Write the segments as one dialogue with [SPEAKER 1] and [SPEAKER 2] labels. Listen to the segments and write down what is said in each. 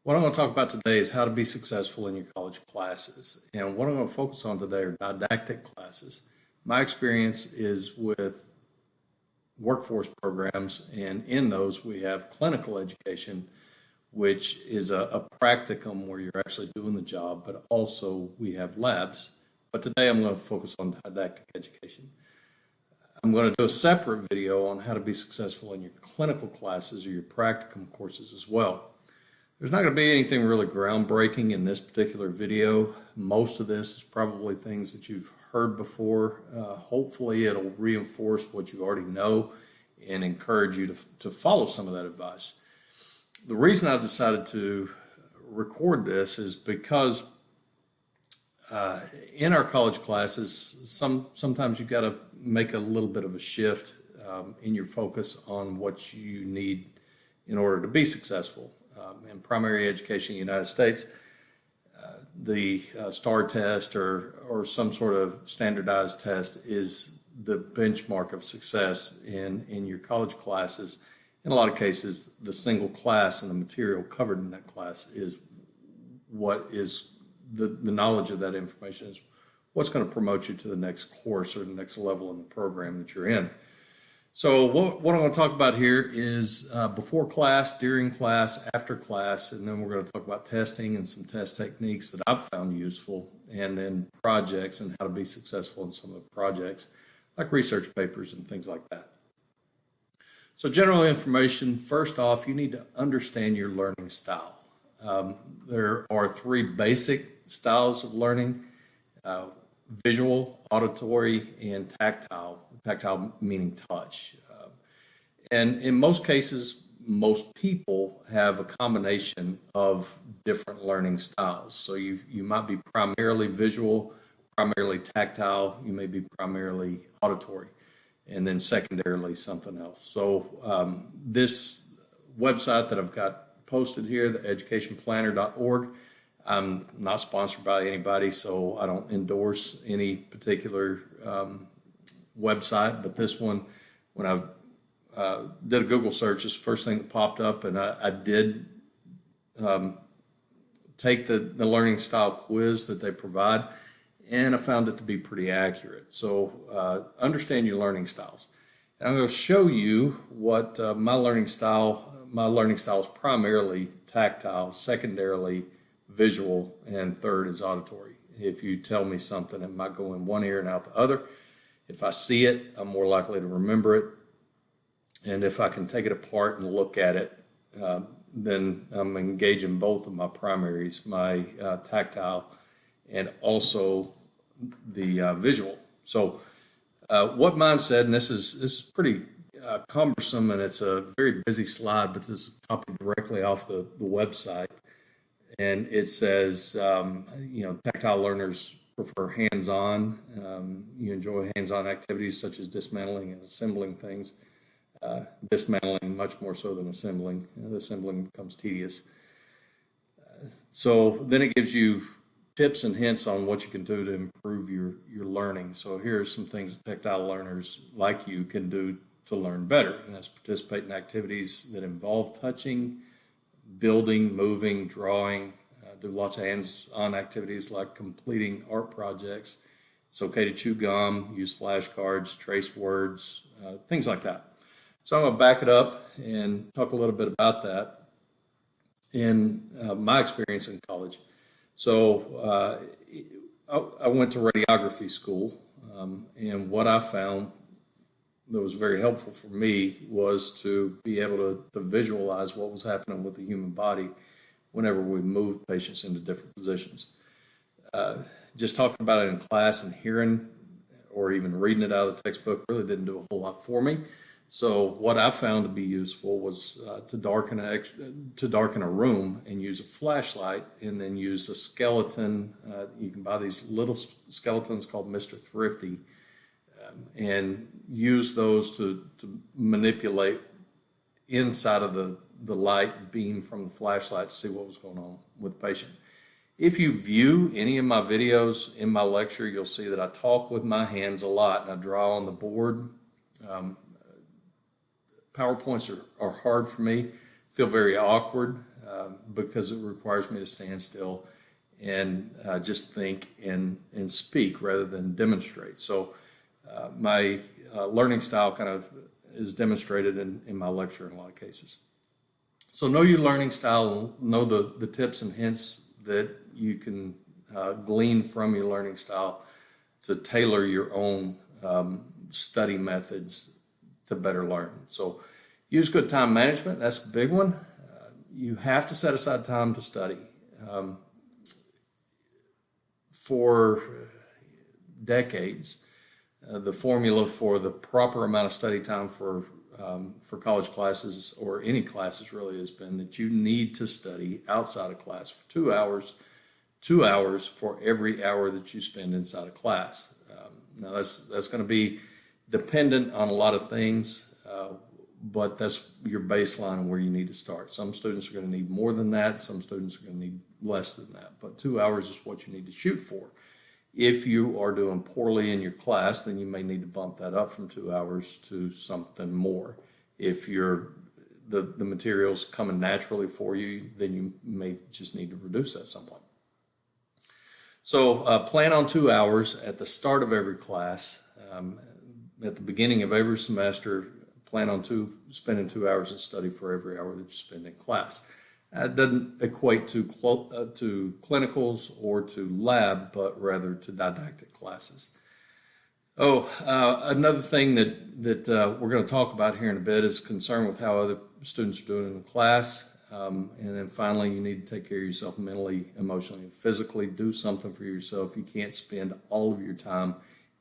[SPEAKER 1] What I'm going to talk about today is how to be successful in your college classes. And what I'm going to focus on today are didactic classes. My experience is with workforce programs, and in those we have clinical education, which is a practicum where you're actually doing the job, but also we have labs. But today I'm going to focus on didactic education. I'm going to do a separate video on how to be successful in your clinical classes or your practicum courses as well. There's not going to be anything really groundbreaking in this particular video. Most of this is probably things that you've heard before. Hopefully it'll reinforce what you already know and encourage you to follow some of that advice. The reason I decided to record this is because in our college classes, sometimes you've got to make a little bit of a shift in your focus on what you need in order to be successful. In primary education in the United States, the STAR test or some sort of standardized test is the benchmark of success in your college classes. In a lot of cases, the single class and the material covered in that class is what is the knowledge of that information is what's going to promote you to the next course or the next level in the program that you're in. So what I'm going to talk about here is before class, during class, after class, and then we're going to talk about testing and some test techniques that I've found useful, and then projects and how to be successful in some of the projects, like research papers and things like that. So general information, first off, you need to understand your learning style. There are three basic styles of learning: visual, auditory, and tactile. Tactile meaning touch. And in most cases, most people have a combination of different learning styles. So you might be primarily visual, primarily tactile, you may be primarily auditory, and then secondarily something else. So this website that I've got posted here, the educationplanner.org, I'm not sponsored by anybody, so I don't endorse any particular website, but this one, when I did a Google search, it's the first thing that popped up, and I did take the learning style quiz that they provide, and I found it to be pretty accurate. So understand your learning styles. And I'm going to show you what my learning style is primarily tactile, secondarily visual, and third is auditory. If you tell me something, it might go in one ear and out the other. If I see it, I'm more likely to remember it. And if I can take it apart and look at it, then I'm engaging both of my primaries, my tactile and also the visual. So what mine said, and this is pretty cumbersome, and it's a very busy slide, but this is copied directly off the website. And it says, tactile learners prefer hands-on. You enjoy hands-on activities such as dismantling and assembling things. Dismantling much more so than assembling. The assembling becomes tedious. So then it gives you tips and hints on what you can do to improve your learning. So here are some things that tactile learners like you can do to learn better. And that's participate in activities that involve touching, building, moving, drawing. Do lots of hands-on activities like completing art projects. It's okay to chew gum, use flashcards, trace words, things like that. So I'm going to back it up and talk a little bit about that in my experience in college. So I went to radiography school, and what I found that was very helpful for me was to be able to visualize what was happening with the human body whenever we moved patients into different positions. Just talking about it in class and hearing or even reading it out of the textbook really didn't do a whole lot for me. So what I found to be useful was to darken a room and use a flashlight, and then use a skeleton. You can buy these little skeletons called Mr. Thrifty, and use those to manipulate inside of the light beam from the flashlight to see what was going on with the patient. If you view any of my videos in my lecture, you'll see that I talk with my hands a lot and I draw on the board. PowerPoints are hard for me, feel very awkward. because it requires me to stand still and just think and speak rather than demonstrate. So my learning style kind of is demonstrated in my lecture in a lot of cases. So know your learning style, know the tips and hints that you can glean from your learning style to tailor your own study methods to better learn. So use good time management. That's a big one. You have to set aside time to study. For decades, the formula for the proper amount of study time for college classes, or any classes really, has been that you need to study outside of class for 2 hours for every hour that you spend inside of class. Now that's going to be dependent on a lot of things, but that's your baseline and where you need to start. Some students are going to need more than that. Some students are going to need less than that. But 2 hours is what you need to shoot for. If you are doing poorly in your class, then you may need to bump that up from 2 hours to something more. If the material's coming naturally for you, then you may just need to reduce that somewhat. So plan on 2 hours at the start of every class. At the beginning of every semester, plan on spending 2 hours in study for every hour that you spend in class. It doesn't equate to clinicals or to lab, but rather to didactic classes. Another thing that we're going to talk about here in a bit is concern with how other students are doing in the class. And then finally, you need to take care of yourself mentally, emotionally, and physically. Do something for yourself. You can't spend all of your time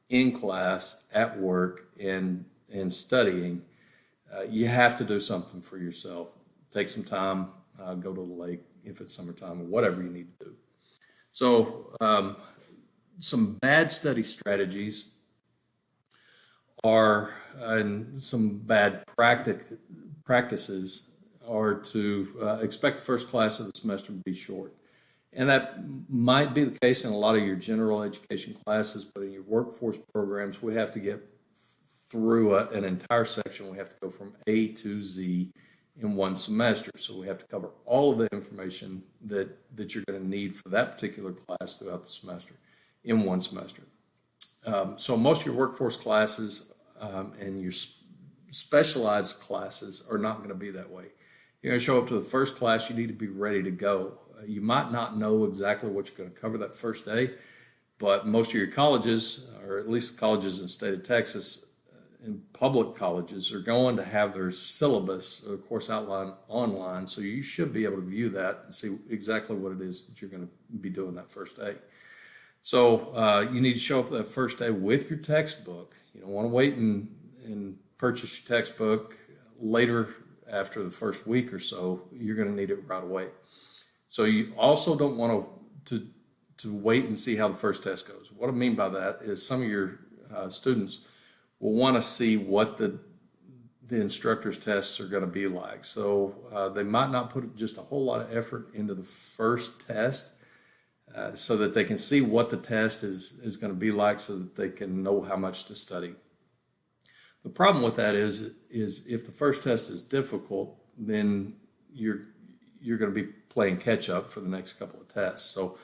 [SPEAKER 1] in class, at work, and studying. You have to do something for yourself. Take some time, go to the lake if it's summertime, or whatever you need to do. So some bad study strategies are, and some bad practices are to expect the first class of the semester to be short. And that might be the case in a lot of your general education classes, but in your workforce programs, we have to get through an entire section. We have to go from A to Z in one semester. So we have to cover all of the information that you're going to need for that particular class throughout the semester in one semester. So most of your workforce classes and your specialized classes are not going to be that way. You're going to show up to the first class, you need to be ready to go. You might not know exactly what you're going to cover that first day, but most of your colleges, or at least colleges in the state of Texas, and public colleges, are going to have their syllabus, of course, outline online, so you should be able to view that and see exactly what it is that you're going to be doing that first day. So you need to show up that first day with your textbook. You don't want to wait and purchase your textbook later after the first week or so. You're going to need it right away. So you also don't want to wait and see how the first test goes. What I mean by that is some of your students will want to see what the instructor's tests are going to be like. So they might not put just a whole lot of effort into the first test so that they can see what the test is going to be like, so that they can know how much to study. The problem with that is if the first test is difficult, then you're going to be playing catch up for the next couple of tests. So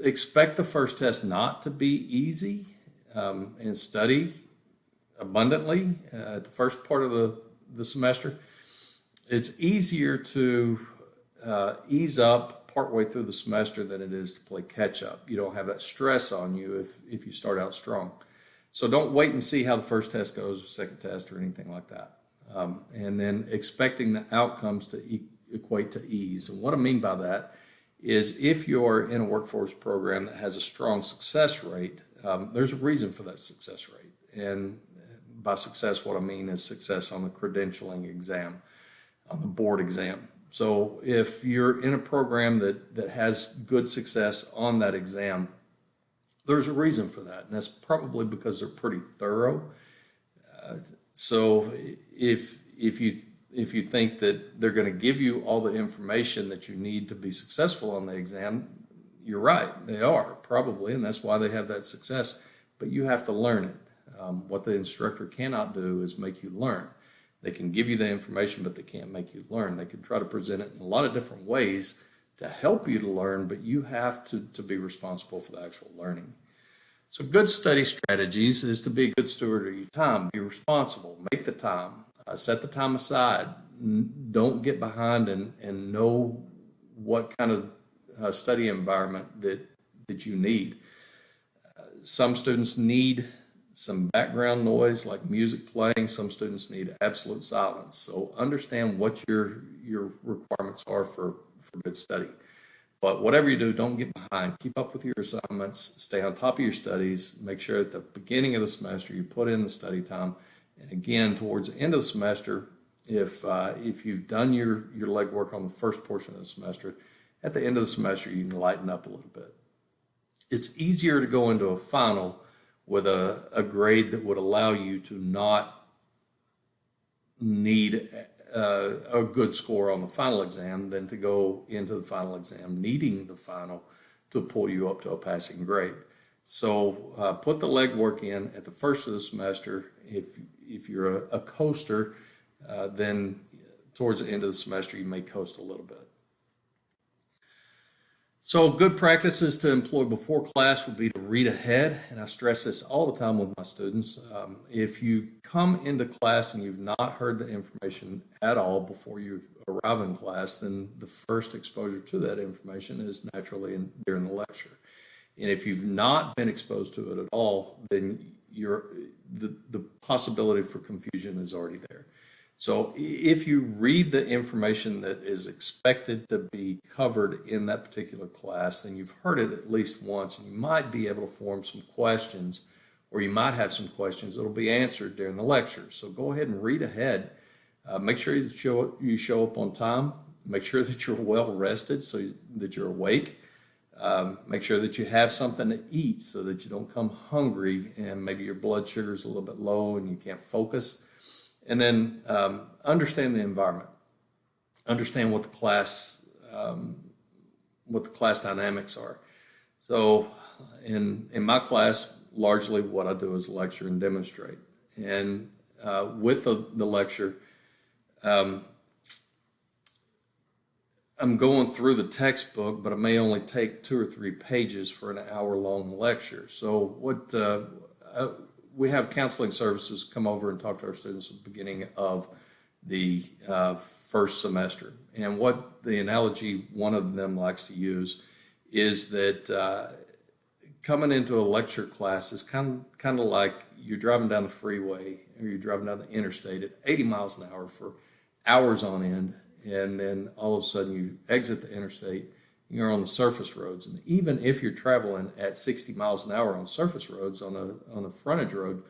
[SPEAKER 1] expect the first test not to be easy, and study abundantly at the first part of the semester. It's easier to ease up partway through the semester than it is to play catch up. You don't have that stress on you if you start out strong. So don't wait and see how the first test goes, or second test, or anything like that. And then expecting the outcomes to equate to ease. And what I mean by that is, if you're in a workforce program that has a strong success rate, there's a reason for that success rate. And by success, what I mean is success on the credentialing exam, on the board exam. So if you're in a program that has good success on that exam, there's a reason for that. And that's probably because they're pretty thorough. So if you think that they're going to give you all the information that you need to be successful on the exam, you're right, they are probably, and that's why they have that success. But you have to learn it. What the instructor cannot do is make you learn. They can give you the information, but they can't make you learn. They can try to present it in a lot of different ways to help you to learn, but you have to be responsible for the actual learning. So good study strategies is to be a good steward of your time. Be responsible. Make the time. Set the time aside. Don't get behind and know what kind of study environment that you need. Some students need some background noise like music playing. Some students need absolute silence. So understand what your requirements are for good study. But whatever you do, don't get behind. Keep up with your assignments. Stay on top of your studies. Make sure at the beginning of the semester you put in the study time. And again, towards the end of the semester, if you've done your legwork on the first portion of the semester, at the end of the semester you can lighten up a little bit. It's easier to go into a final with a grade that would allow you to not need a good score on the final exam than to go into the final exam needing the final to pull you up to a passing grade. So put the legwork in at the first of the semester. If you're a coaster, then towards the end of the semester you may coast a little bit. So good practices to employ before class would be to read ahead, and I stress this all the time with my students. If you come into class and you've not heard the information at all before you arrive in class, then the first exposure to that information is naturally during the lecture. And if you've not been exposed to it at all, then the possibility for confusion is already there. So if you read the information that is expected to be covered in that particular class, then you've heard it at least once, and you might be able to form some questions, or you might have some questions that will be answered during the lecture. So go ahead and read ahead. Make sure that you show up on time. Make sure that you're well rested so that you're awake. Make sure that you have something to eat so that you don't come hungry and maybe your blood sugar is a little bit low and you can't focus. And then understand the environment. Understand what the class dynamics are. So in my class, largely what I do is lecture and demonstrate. And with the lecture, I'm going through the textbook, but I may only take 2 or 3 pages for an hour-long lecture. So what we have counseling services come over and talk to our students at the beginning of the first semester. And what the analogy one of them likes to use is that coming into a lecture class is kind of like you're driving down the freeway or you're driving down the interstate at 80 miles an hour for hours on end, and then all of a sudden you exit the interstate, you're on the surface roads. And even if you're traveling at 60 miles an hour on surface roads on a frontage road,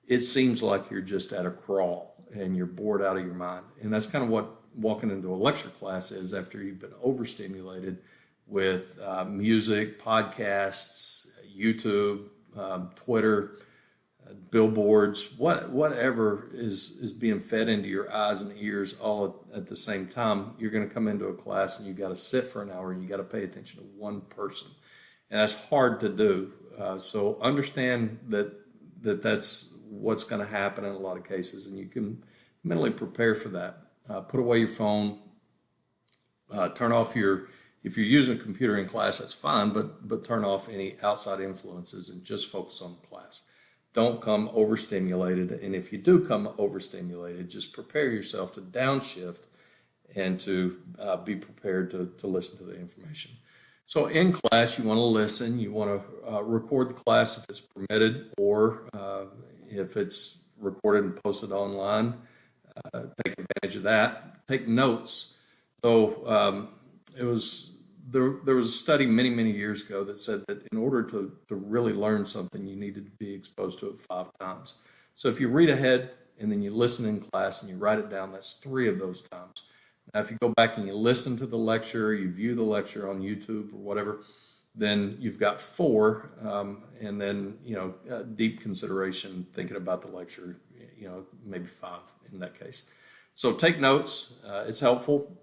[SPEAKER 1] it seems like you're just at a crawl and you're bored out of your mind. And that's kind of what walking into a lecture class is after you've been overstimulated with music, podcasts, YouTube, Twitter, billboards, whatever is being fed into your eyes and ears all at the same time. You're going to come into a class and you've got to sit for an hour and you got to pay attention to one person, and that's hard to do. So understand that's what's going to happen in a lot of cases, and you can mentally prepare for that. Put away your phone. Turn off if you're using a computer in class, that's fine, but turn off any outside influences and just focus on the class. Don't come overstimulated, and if you do come overstimulated, just prepare yourself to downshift and to be prepared to listen to the information. So in class, you want to listen. You want to record the class if it's permitted, or if it's recorded and posted online, take advantage of that. Take notes. So there was a study many years ago that said that in order to really learn something, you needed to be exposed to it 5 times. So if you read ahead and then you listen in class and you write it down, that's 3 of those times. Now, if you go back and you listen to the lecture, you view the lecture on YouTube or whatever, then you've got 4, and then, deep consideration, thinking about the lecture, maybe 5 in that case. So take notes. It's helpful.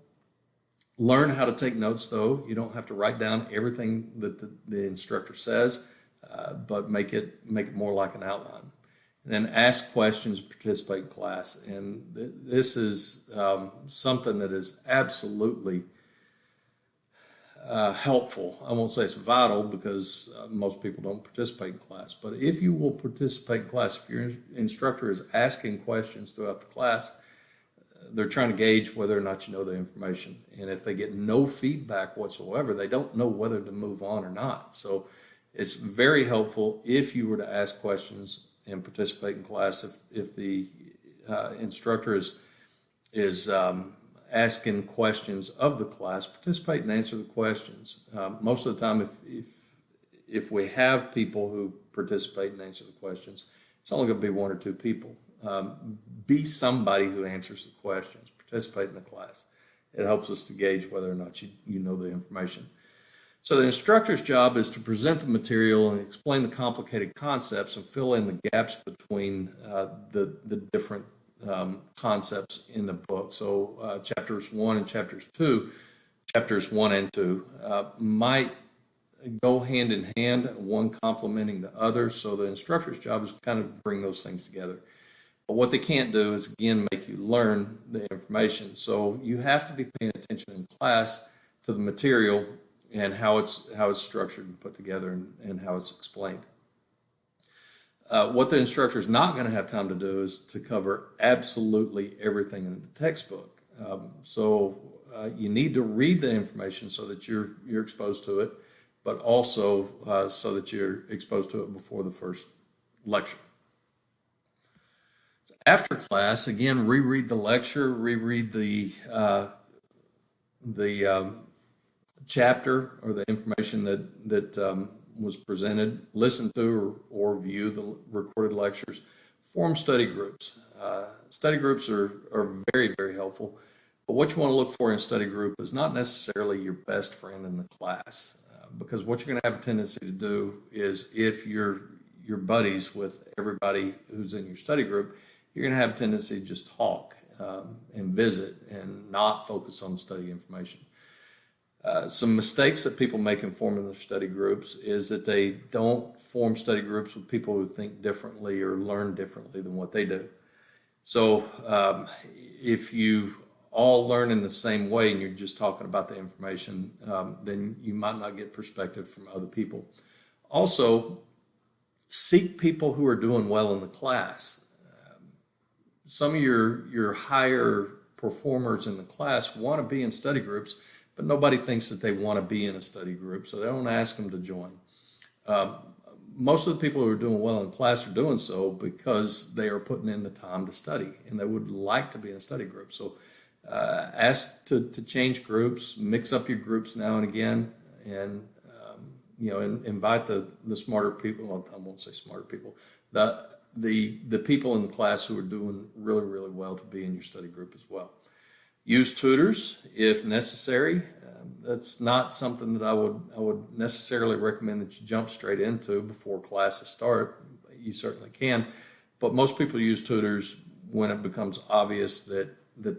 [SPEAKER 1] Learn how to take notes, though. You don't have to write down everything that the instructor says, but make it more like an outline. and then ask questions, participate in class. And this is something that is absolutely helpful. I won't say it's vital because most people don't participate in class, but if you will participate in class, if your instructor is asking questions throughout the class, they're trying to gauge whether or not you know the information. And if they get no feedback whatsoever, they don't know whether to move on or not. So it's very helpful if you were to ask questions and participate in class. If the instructor is asking questions of the class, participate and answer the questions. Most of the time, if we have people who participate and answer the questions, it's only going to be one or two people. Be somebody who answers the questions. Participate in the class. It helps us to gauge whether or not you know the information. So the instructor's job is to present the material and explain the complicated concepts and fill in the gaps between the different concepts in the book. So chapters 1 and chapters 2 and 2 might go hand in hand, one complementing the other. So the instructor's job is kind of bring those things together. But what they can't do is, again, make you learn the information. So you have to be paying attention in class to the material and how it's structured and put together and how it's explained. What the instructor is not going to have time to do is to cover absolutely everything in the textbook. So you need to read the information so that you're exposed to it, but also so that you're exposed to it before the first lecture. So after class, again, reread the lecture, reread the chapter or the information that was presented, listen to or view the recorded lectures, form study groups. Study groups are very, very helpful. But what you want to look for in a study group is not necessarily your best friend in the class, because what you're going to have a tendency to do is if you're buddies with everybody who's in your study group, you're going to have a tendency to just talk and visit and not focus on the study information. Some mistakes that people make in forming their study groups is that they don't form study groups with people who think differently or learn differently than what they do. So if you all learn in the same way and you're just talking about the information, then you might not get perspective from other people. Also, seek people who are doing well in the class. Some of your higher performers in the class want to be in study groups, but nobody thinks that they want to be in a study group, so they don't ask them to join. Most of the people who are doing well in class are doing so because they are putting in the time to study, and they would like to be in a study group. So ask to change groups, mix up your groups now and again, and invite the smarter people. Well, I won't say smarter people. The people in the class who are doing really, really well to be in your study group as well. Use tutors if necessary. That's not something that I would necessarily recommend that you jump straight into before classes start. You certainly can, but most people use tutors when it becomes obvious that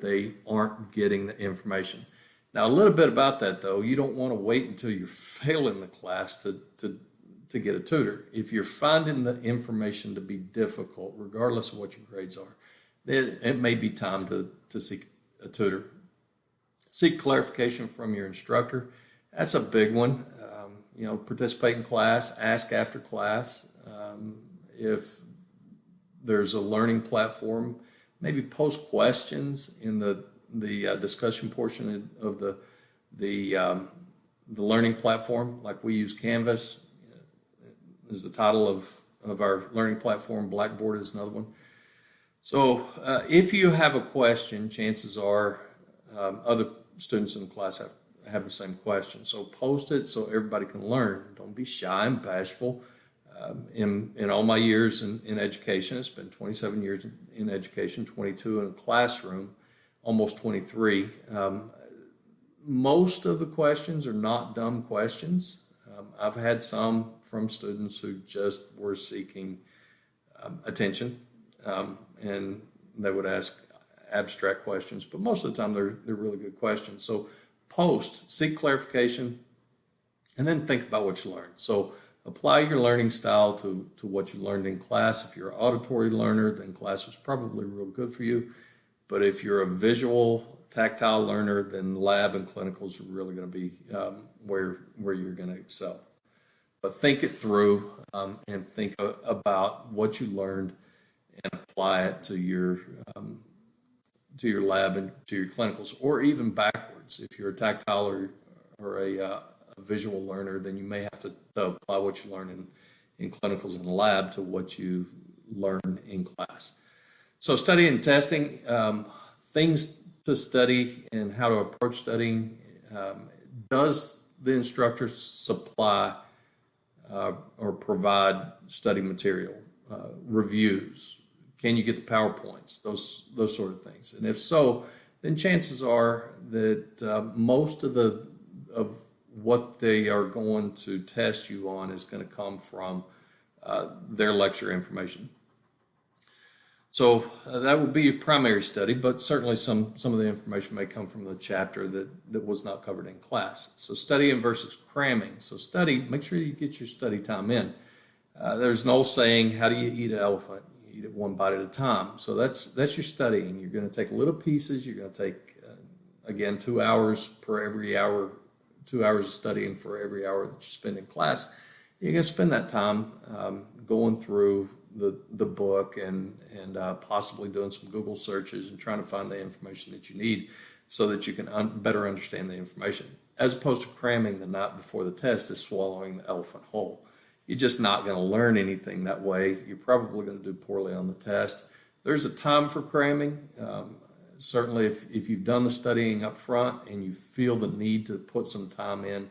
[SPEAKER 1] they aren't getting the information. Now, a little bit about that though, you don't want to wait until you're failing the class to get a tutor. If you're finding the information to be difficult, regardless of what your grades are, then it may be time to seek a tutor. Seek clarification from your instructor. That's a big one. Participate in class, ask after class. If there's a learning platform, maybe post questions in the discussion portion of the learning platform. Like we use Canvas is the title of our learning platform. Blackboard is another one. So if you have a question, chances are other students in the class have the same question. So post it so everybody can learn. Don't be shy and bashful. In all my years in education, it's been 27 years in education, 22 in a classroom, almost 23. Most of the questions are not dumb questions. I've had some from students who just were seeking attention, and they would ask abstract questions, but most of the time they're really good questions. So seek clarification, and then think about what you learned. So apply your learning style to what you learned in class. If you're an auditory learner, then class was probably real good for you. But if you're a visual, tactile learner, then lab and clinicals are really going to be where you're going to excel. But think it through and think about what you learned and apply it to your lab and to your clinicals, or even backwards. If you're a tactile or a visual learner, then you may have to apply what you learn in clinicals and lab to what you learn in class. So study and testing, things to study and how to approach studying. Does the instructor supply or provide study material, reviews? Can you get the PowerPoints? Those sort of things. And if so, then chances are that most of what they are going to test you on is going to come from their lecture information. So that would be your primary study, but certainly some of the information may come from the chapter that was not covered in class. So studying versus cramming. So make sure you get your study time in. There's an old saying, how do you eat an elephant? You eat it one bite at a time. So that's your studying. You're going to take little pieces. You're going to take, again, 2 hours per every hour, 2 hours of studying for every hour that you spend in class. You're going to spend that time going through the book and possibly doing some Google searches and trying to find the information that you need so that you can better understand the information. As opposed to cramming the night before the test is swallowing the elephant whole. You're just not going to learn anything that way. You're probably going to do poorly on the test. There's a time for cramming. Certainly if you've done the studying up front and you feel the need to put some time in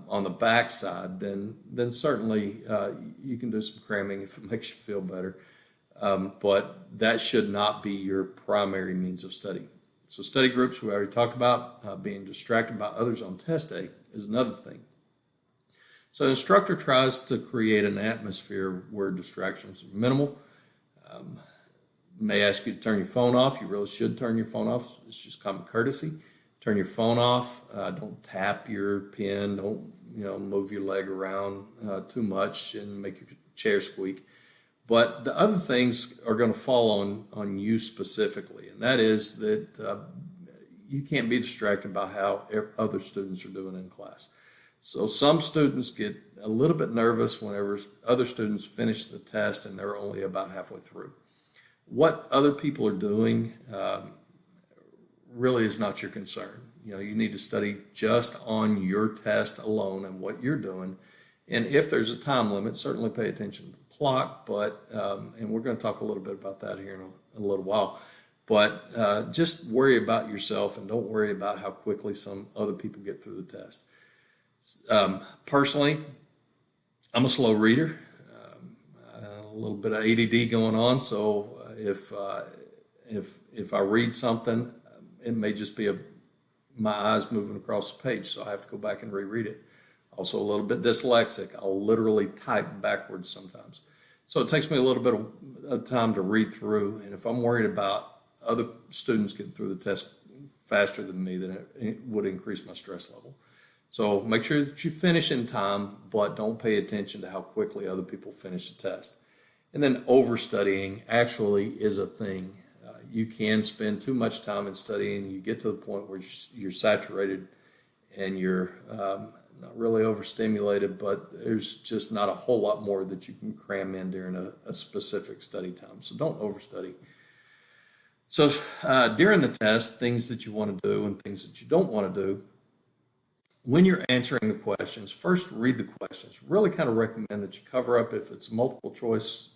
[SPEAKER 1] on the backside, then certainly you can do some cramming if it makes you feel better. But that should not be your primary means of study. So study groups, we already talked about. Being distracted by others on test day is another thing. So the instructor tries to create an atmosphere where distractions are minimal. May ask you to turn your phone off. You really should turn your phone off. It's just common courtesy. Turn your phone off. Don't tap your pen. Don't move your leg around too much and make your chair squeak. But the other things are going to fall on you specifically, and that is that you can't be distracted by how other students are doing in class. So some students get a little bit nervous whenever other students finish the test and they're only about halfway through. What other people are doing really is not your concern. You need to study just on your test alone and what you're doing. And if there's a time limit, certainly pay attention to the clock, but, and we're going to talk a little bit about that here in a little while, but just worry about yourself and don't worry about how quickly some other people get through the test. Personally, I'm a slow reader, a little bit of ADD going on, so if I read something, it may just be my eyes moving across the page, so I have to go back and reread it. Also a little bit dyslexic. I'll literally type backwards sometimes. So it takes me a little bit of time to read through, and if I'm worried about other students getting through the test faster than me, then it would increase my stress level. So make sure that you finish in time, but don't pay attention to how quickly other people finish the test. And then overstudying actually is a thing. You can spend too much time in studying. You get to the point where you're saturated and you're not really overstimulated, but there's just not a whole lot more that you can cram in during a specific study time. So don't overstudy. So during the test, things that you want to do and things that you don't want to do. When you're answering the questions, first read the questions. Really kind of recommend that you cover up, if it's a multiple choice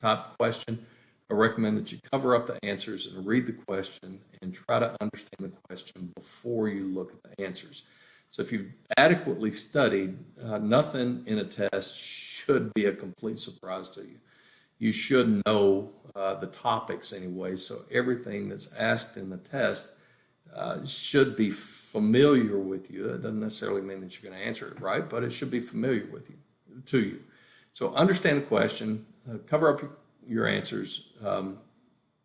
[SPEAKER 1] type question, I recommend that you cover up the answers and read the question and try to understand the question before you look at the answers. So if you've adequately studied, nothing in a test should be a complete surprise to you. You should know the topics anyway, so everything that's asked in the test should be familiar with you. That doesn't necessarily mean that you're going to answer it right, but it should be familiar to you. So understand the question, cover up your answers,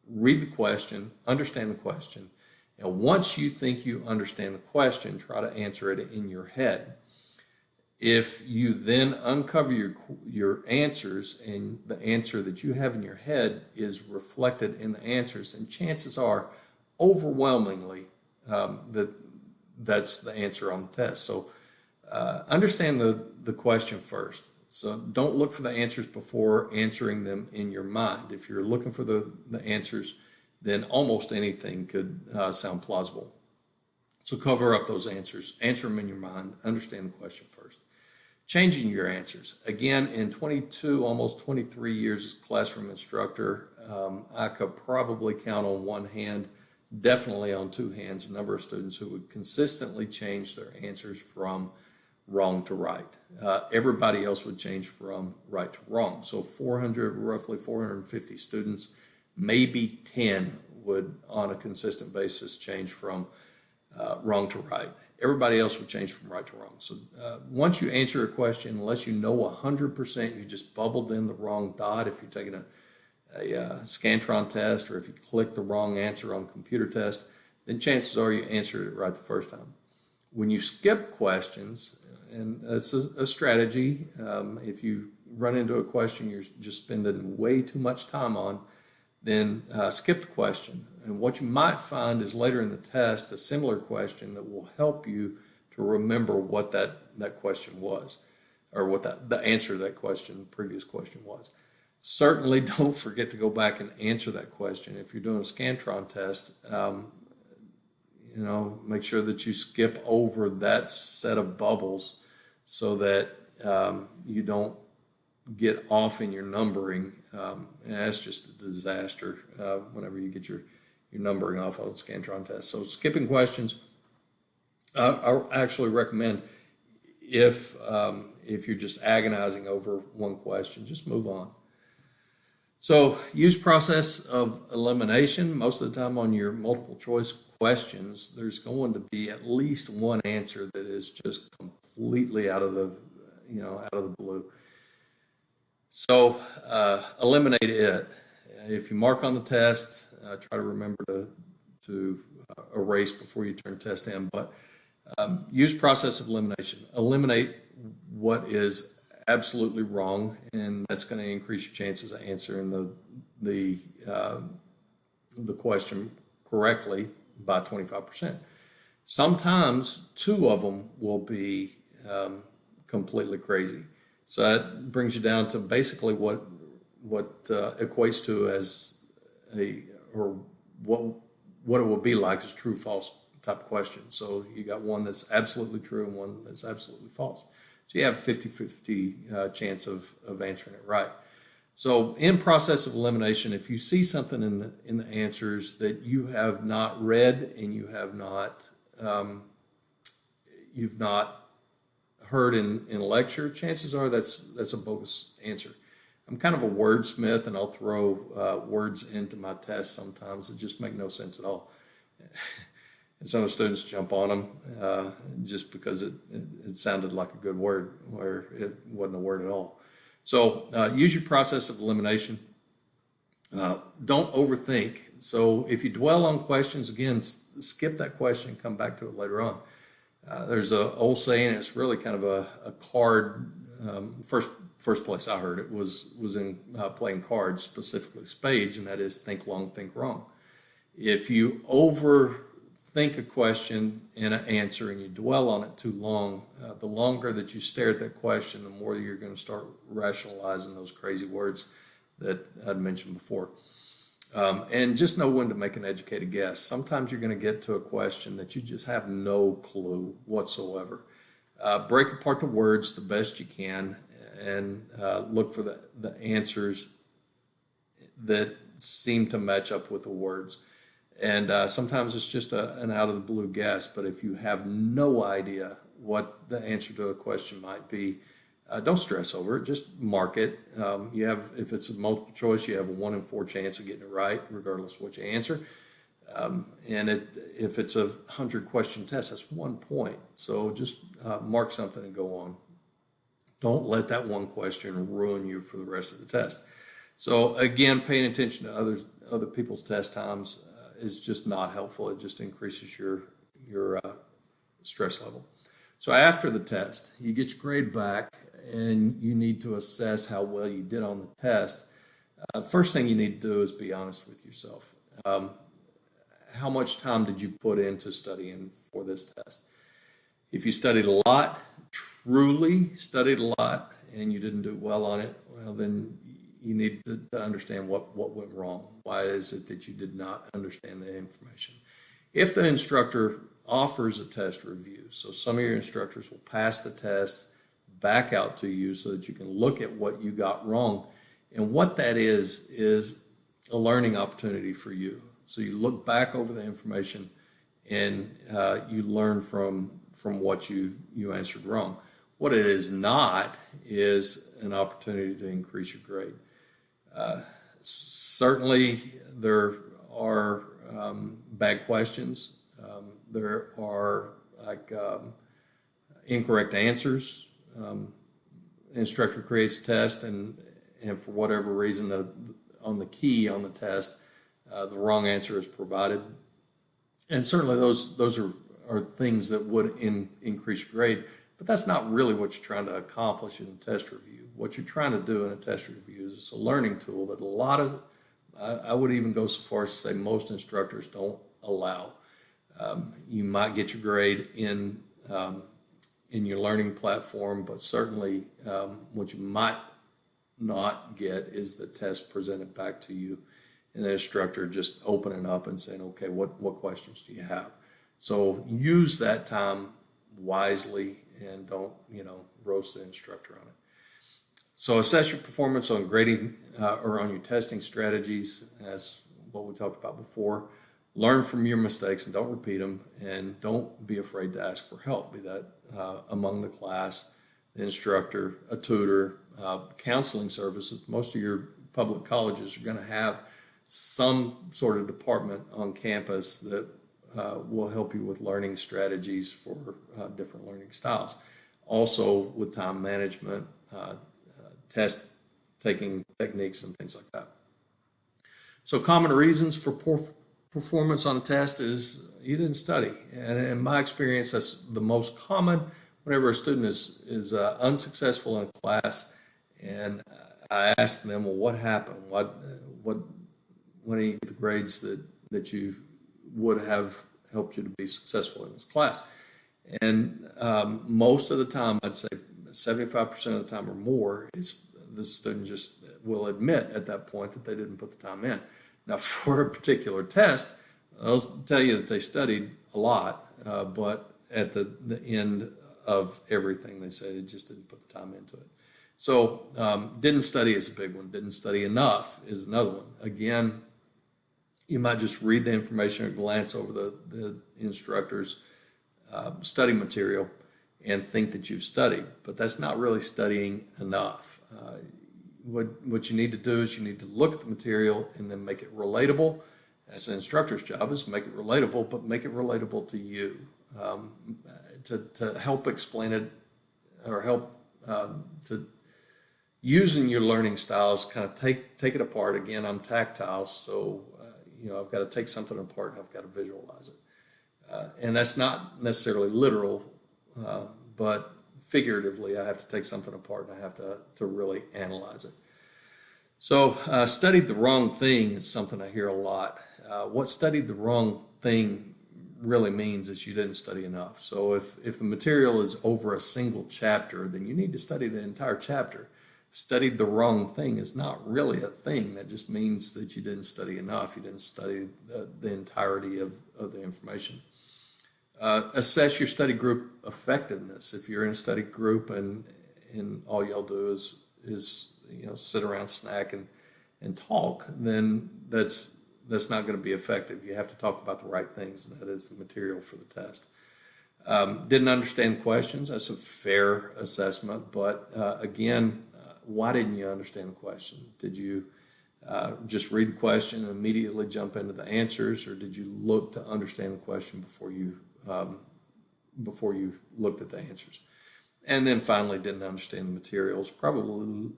[SPEAKER 1] read the question, understand the question, and once you think you understand the question, try to answer it in your head. If you then uncover your answers, and the answer that you have in your head is reflected in the answers, and chances are overwhelmingly that's the answer on the test. So understand the question first. So don't look for the answers before answering them in your mind. If you're looking for the answers, then almost anything could sound plausible. So cover up those answers, answer them in your mind, understand the question first. Changing your answers. Again, in 22, almost 23 years as a classroom instructor, I could probably count on one hand, definitely on two hands, the number of students who would consistently change their answers from wrong to right. Everybody else would change from right to wrong. So roughly 450 students, maybe 10 would on a consistent basis change from wrong to right. Everybody else would change from right to wrong. So once you answer a question, unless you know 100% you just bubbled in the wrong dot, if you're taking a Scantron test, or if you click the wrong answer on a computer test, then chances are you answered it right the first time. When you skip questions, and that's a strategy, if you run into a question you're just spending way too much time on, then skip the question. And what you might find is later in the test a similar question that will help you to remember what that question was, or what the answer to that question, the previous question was. Certainly don't forget to go back and answer that question. If you're doing a Scantron test, make sure that you skip over that set of bubbles so that you don't get off in your numbering. And that's just a disaster whenever you get your numbering off on a Scantron test. So skipping questions, I actually recommend, if you're just agonizing over one question, just move on. So use process of elimination. Most of the time on your multiple choice questions, there's going to be at least one answer that is just completely out of the blue. So eliminate it. If you mark on the test, try to remember to erase before you turn test in. But use process of elimination. Eliminate what is absolutely wrong, and that's going to increase your chances of answering the question correctly by 25%. Sometimes two of them will be completely crazy. So that brings you down to basically what equates to as what it will be like as true false type question. So you got one that's absolutely true and one that's absolutely false. So you have 50-50 chance of answering it right. So in process of elimination, if you see something in the answers that you have not read and you've not heard in a lecture, chances are that's a bogus answer. I'm kind of a wordsmith, and I'll throw words into my tests sometimes that just make no sense at all. And some of the students jump on them just because it sounded like a good word where it wasn't a word at all. So use your process of elimination. Don't overthink. So if you dwell on questions, again, skip that question and come back to it later on. There's an old saying, it's really kind of a card. First place I heard it was in playing cards, specifically spades, and that is think long, think wrong. If you overthink a question and an answer and you dwell on it too long, the longer that you stare at that question, the more you're going to start rationalizing those crazy words that I'd mentioned before. And just know when to make an educated guess. Sometimes you're going to get to a question that you just have no clue whatsoever. Break apart the words the best you can and look for the answers that seem to match up with the words. And sometimes it's just an out of the blue guess, but if you have no idea what the answer to a question might be, don't stress over it. Just mark it. If it's a multiple choice, you have a 1 in 4 chance of getting it right, regardless of what you answer. If it's a 100 question test, that's 1 point. So just mark something and go on. Don't let that one question ruin you for the rest of the test. So again, paying attention to other people's test times is just not helpful. It just increases your stress level. So after the test, you get your grade back and you need to assess how well you did on the test. First thing you need to do is be honest with yourself. How much time did you put into studying for this test? If you studied a lot, truly studied a lot, and you didn't do well on it, well, then you need to understand what went wrong. Why is it that you did not understand the information? If the instructor offers a test review, so some of your instructors will pass the test back out to you so that you can look at what you got wrong. And what that is a learning opportunity for you. So you look back over the information and you learn from what you answered wrong. What it is not is an opportunity to increase your grade. Certainly there are bad questions. There are incorrect answers. Instructor creates a test and for whatever reason on the key on the test, the wrong answer is provided. And certainly those are things that would increase your grade, but that's not really what you're trying to accomplish in a test review. What you're trying to do in a test review is it's a learning tool that a lot of, I would even go so far as to say most instructors don't allow. You might get your grade in your learning platform, but certainly what you might not get is the test presented back to you and the instructor just opening up and saying, okay, what questions do you have? So use that time wisely and don't, roast the instructor on it. So assess your performance on grading or on your testing strategies, as what we talked about before. Learn from your mistakes and don't repeat them, and don't be afraid to ask for help, be that among the class, the instructor, a tutor, counseling services. Most of your public colleges are going to have some sort of department on campus that will help you with learning strategies for different learning styles. Also with time management, test taking techniques and things like that. So common reasons for poor performance on a test is you didn't study. And in my experience, that's the most common whenever a student is unsuccessful in a class. And I ask them, well, what happened? When do you get the grades that you would have helped you to be successful in this class? And most of the time, I'd say 75% of the time or more, the student just will admit at that point that they didn't put the time in. Now, for a particular test, I'll tell you that they studied a lot, but at the end of everything, they say they just didn't put the time into it. So didn't study is a big one. Didn't study enough is another one. Again, you might just read the information or glance over the instructor's study material and think that you've studied, but that's not really studying enough. What you need to do is you need to look at the material and then make it relatable. That's an instructor's job, is to make it relatable, but make it relatable to you, to help explain it or help to using your learning styles, kind of take it apart. Again, I'm tactile, so I've got to take something apart and I've got to visualize it. And that's not necessarily literal, but figuratively, I have to take something apart and I have to really analyze it. So studied the wrong thing is something I hear a lot. What studied the wrong thing really means is you didn't study enough. So if the material is over a single chapter, then you need to study the entire chapter. Studied the wrong thing is not really a thing. That just means that you didn't study enough. You didn't study the entirety of the information. Assess your study group effectiveness. If you're in a study group and all y'all do is sit around, snack, and talk, then that's not going to be effective. You have to talk about the right things, and that is the material for the test. Didn't understand questions. That's a fair assessment, but again, why didn't you understand the question? Did you just read the question and immediately jump into the answers, or did you look to understand the question before you looked at the answers? And then finally, didn't understand the materials. Probably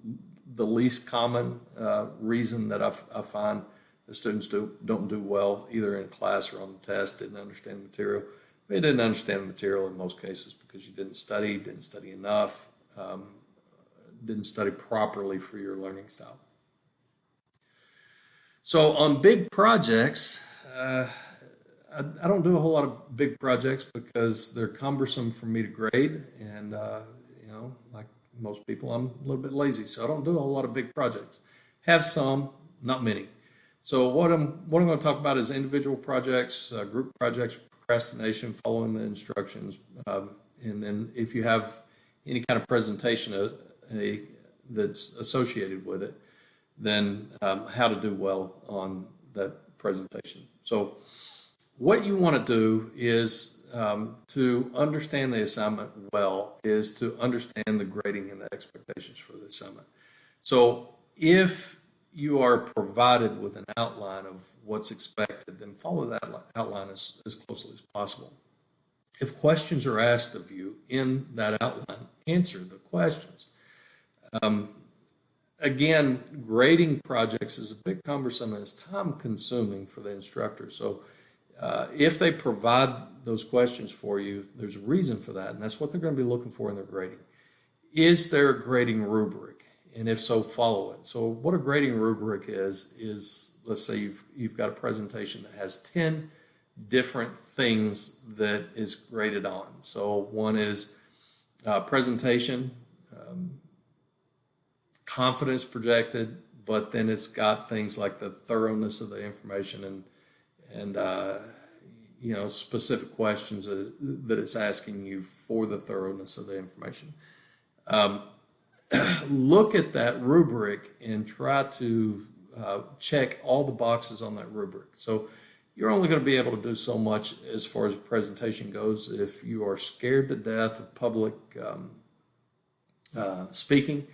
[SPEAKER 1] the least common reason that I find the students don't do well, either in class or on the test, didn't understand the material. You didn't understand the material in most cases because you didn't study enough, didn't study properly for your learning style. So on big projects, I don't do a whole lot of big projects because they're cumbersome for me to grade, and like most people, I'm a little bit lazy, so I don't do a whole lot of big projects. Have some, not many. So what I'm going to talk about is individual projects, group projects, procrastination, following the instructions, and then if you have any kind of presentation that's associated with it, then how to do well on that presentation. So what you want to do is to understand the assignment well is to understand the grading and the expectations for the assignment. So if you are provided with an outline of what's expected, then follow that outline as closely as possible. If questions are asked of you in that outline, answer the questions. Again, grading projects is a bit cumbersome and it's time consuming for the instructor. So if they provide those questions for you, there's a reason for that, and that's what they're going to be looking for in their grading. Is there a grading rubric? And if so, follow it. So what a grading rubric is let's say you've got a presentation that has 10 different things that is graded on. So one is presentation, confidence projected, but then it's got things like the thoroughness of the information and specific questions that it's asking you for the thoroughness of the information. Look at that rubric and try to check all the boxes on that rubric. So you're only going to be able to do so much as far as a presentation goes. If you are scared to death of public speaking,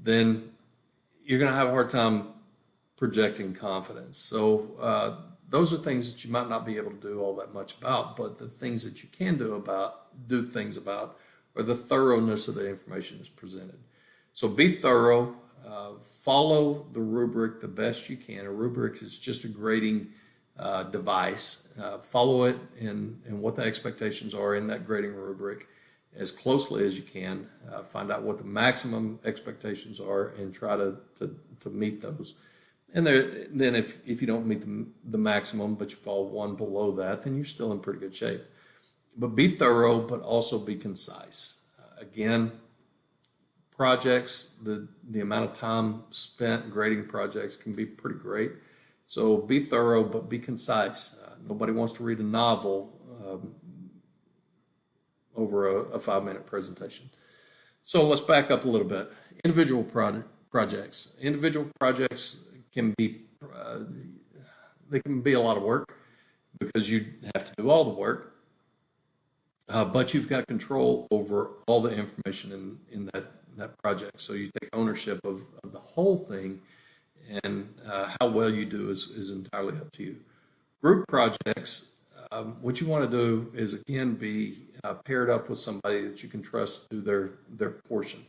[SPEAKER 1] then you're going to have a hard time projecting confidence. So those are things that you might not be able to do all that much about, but the things that you can do things about are the thoroughness of the information that's presented. So be thorough, follow the rubric the best you can. A rubric is just a grading device. Follow it and what the expectations are in that grading rubric as closely as you can. Find out what the maximum expectations are and try to meet those. And then if you don't meet the maximum, but you fall one below that, then you're still in pretty good shape. But be thorough, but also be concise. Again, projects, the amount of time spent grading projects can be pretty great. So be thorough, but be concise. Nobody wants to read a novel over a 5-minute presentation. So let's back up a little bit. Individual projects. Individual projects can be a lot of work because you have to do all the work, but you've got control over all the information in that project. So you take ownership of the whole thing, and how well you do is entirely up to you. Group projects, what you want to do is again be paired up with somebody that you can trust to do their portion.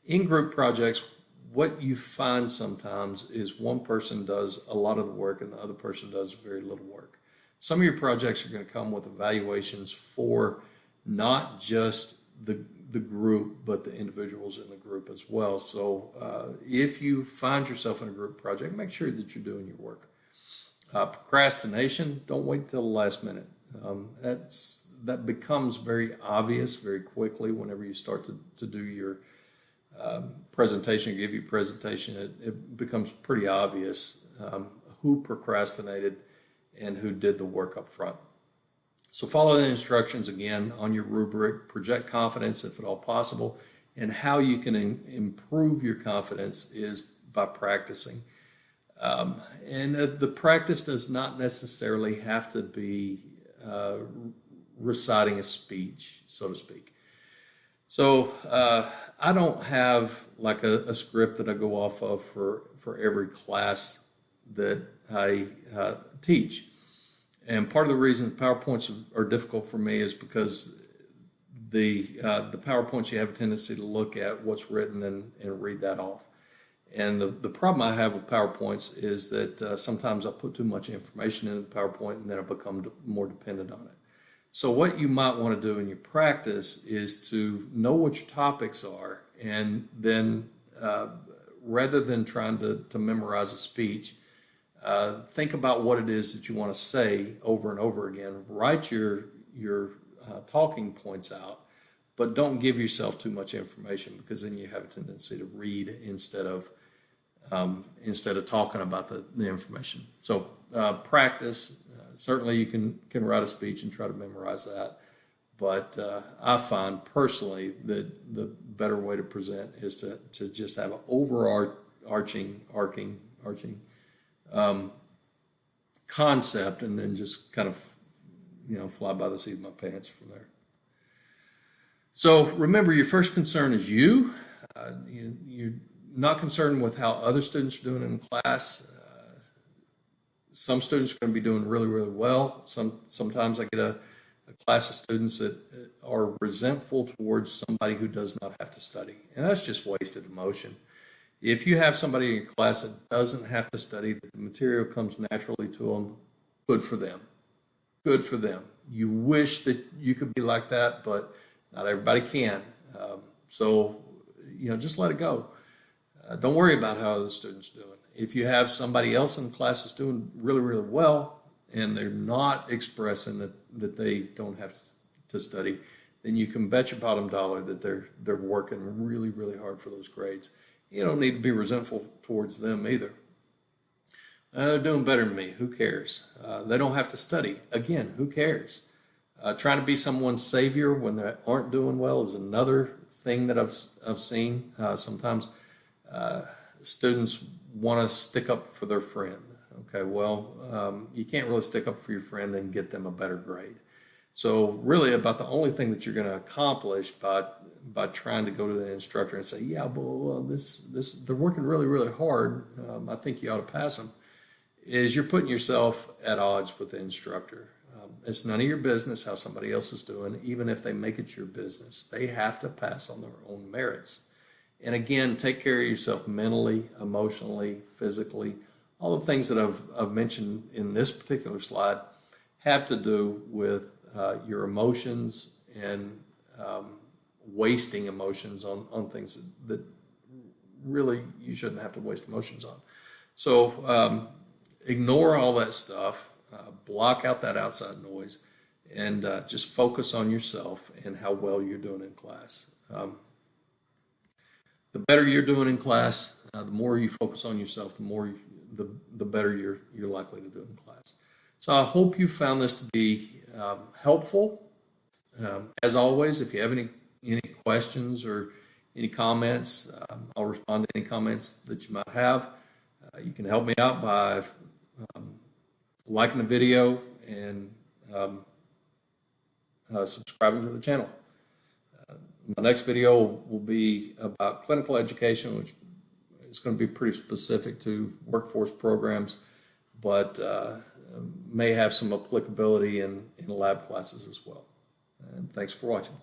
[SPEAKER 1] In group projects, what you find sometimes is one person does a lot of the work and the other person does very little work. Some of your projects are going to come with evaluations for not just the group, but the individuals in the group as well. So if you find yourself in a group project, make sure that you're doing your work. Procrastination, don't wait till the last minute. That becomes very obvious very quickly whenever you start to do your presentation, give your presentation. It becomes pretty obvious who procrastinated and who did the work up front. So follow the instructions again on your rubric, project confidence if at all possible, and how you can improve your confidence is by practicing. And the practice does not necessarily have to be reciting a speech, so to speak. So I don't have like a script that I go off of for every class that I teach. And part of the reason PowerPoints are difficult for me is because the PowerPoints, you have a tendency to look at what's written and read that off. And the problem I have with PowerPoints is that sometimes I put too much information into the PowerPoint and then I become more dependent on it. So what you might want to do in your practice is to know what your topics are, and then rather than trying to memorize a speech, think about what it is that you want to say over and over again. Write your talking points out, but don't give yourself too much information, because then you have a tendency to read instead of talking about the information. So practice. Certainly you can write a speech and try to memorize that, but I find personally that the better way to present is to just have an overarching concept, and then just kind of fly by the seat of my pants from there. So remember, your first concern is you. You're not concerned with how other students are doing in class. Some students are going to be doing really, really well. Sometimes I get a class of students that are resentful towards somebody who does not have to study, and that's just wasted emotion. If you have somebody in your class that doesn't have to study, that the material comes naturally to them, good for them. Good for them. You wish that you could be like that, but not everybody can. So just let it go. Don't worry about how the student's doing. If you have somebody else in the class that's doing really, really well, and they're not expressing that they don't have to study, then you can bet your bottom dollar that they're working really, really hard for those grades. You don't need to be resentful towards them either. They're doing better than me. Who cares? They don't have to study. Again, who cares? Trying to be someone's savior when they aren't doing well is another thing that I've seen. Sometimes students want to stick up for their friend. Okay, well, you can't really stick up for your friend and get them a better grade. So really, about the only thing that you're going to accomplish by trying to go to the instructor and say, yeah, well, they're working really, really hard, I think you ought to pass them, is you're putting yourself at odds with the instructor. It's none of your business how somebody else is doing, even if they make it your business. They have to pass on their own merits. And again, take care of yourself mentally, emotionally, physically. All the things that I've mentioned in this particular slide have to do with your emotions and wasting emotions on things that really you shouldn't have to waste emotions on. So ignore all that stuff, block out that outside noise, and just focus on yourself and how well you're doing in class. The better you're doing in class, the more you focus on yourself, the better you're likely to do in class. So I hope you found this to be helpful. As always, if you have any questions or any comments, I'll respond to any comments that you might have. You can help me out by liking the video and subscribing to the channel. My next video will be about clinical education, which is going to be pretty specific to workforce programs, but may have some applicability in lab classes as well. And thanks for watching.